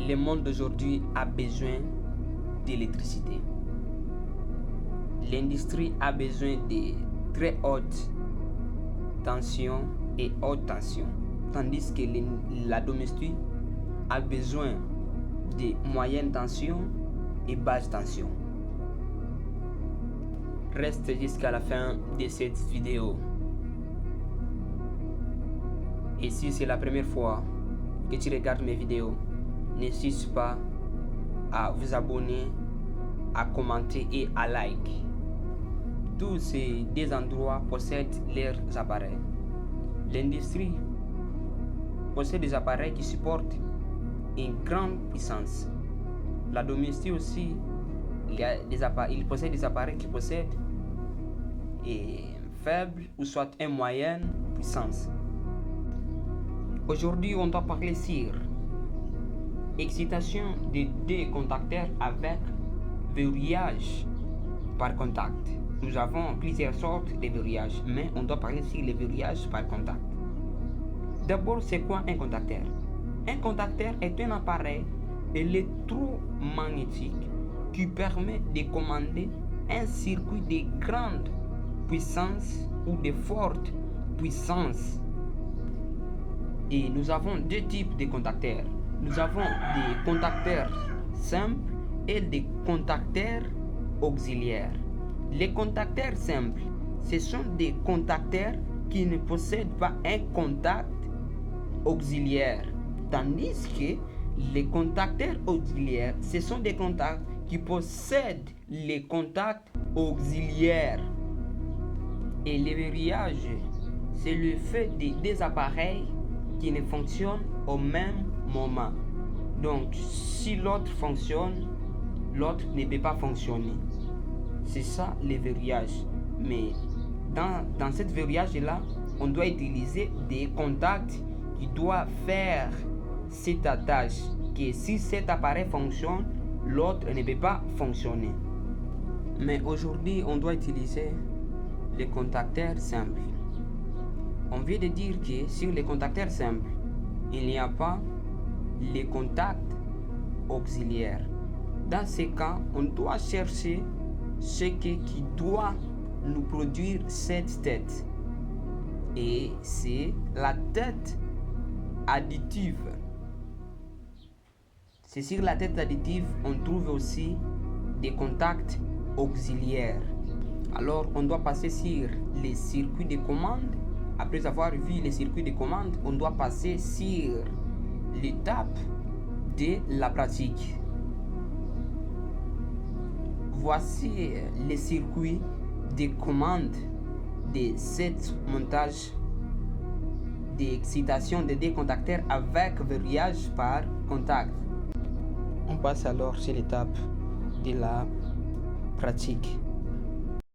Le monde d'aujourd'hui a besoin d'électricité. L'industrie a besoin de très haute tension et haute tension, tandis que la domestique a besoin de moyenne tension et basse tension. Reste jusqu'à la fin de cette vidéo. Et si c'est la première fois que tu regardes mes vidéos, n'hésite pas à vous abonner, à commenter et à like. Tous ces deux endroits possèdent leurs appareils. L'industrie possède des appareils qui supportent une grande puissance. La domestique aussi, il possède des appareils qui possèdent une faible ou soit une moyenne puissance. Aujourd'hui, on doit parler sur excitation de deux contacteurs avec verrouillage par contact. Nous avons plusieurs sortes de verrouillage, mais on doit parler sur les verrouillages par contact. D'abord, c'est quoi un contacteur? Un contacteur est un appareil électromagnétique qui permet de commander un circuit de grande puissance ou de forte puissance. Et nous avons deux types de contacteurs. Nous avons des contacteurs simples et des contacteurs auxiliaires. Les contacteurs simples, ce sont des contacteurs qui ne possèdent pas un contact auxiliaire, tandis que les contacteurs auxiliaires, ce sont des contacts qui possèdent les contacts auxiliaires. Et le verrouillage, c'est le fait des appareils qui ne fonctionnent au même moment. Donc, si l'autre fonctionne, l'autre ne peut pas fonctionner. C'est ça le verrouillage. Mais dans cette verrouillage-là, on doit utiliser des contacts qui doivent faire cette tâche. Que si cet appareil fonctionne, l'autre ne peut pas fonctionner. Mais aujourd'hui, on doit utiliser les contacteurs simples. On vient de dire que sur les contacteurs simples, il n'y a pas les contacts auxiliaires. Dans ces cas, on doit chercher ce qui doit nous produire cette tête. Et c'est la tête additive. C'est sur la tête additive on trouve aussi des contacts auxiliaires. Alors on doit passer sur les circuits de commande. Après avoir vu les circuits de commande, on doit passer sur l'étape de la pratique. Voici les circuits de commande de cet montage d'excitation de deux contacteurs avec verrouillage par contact. On passe alors sur l'étape de la pratique.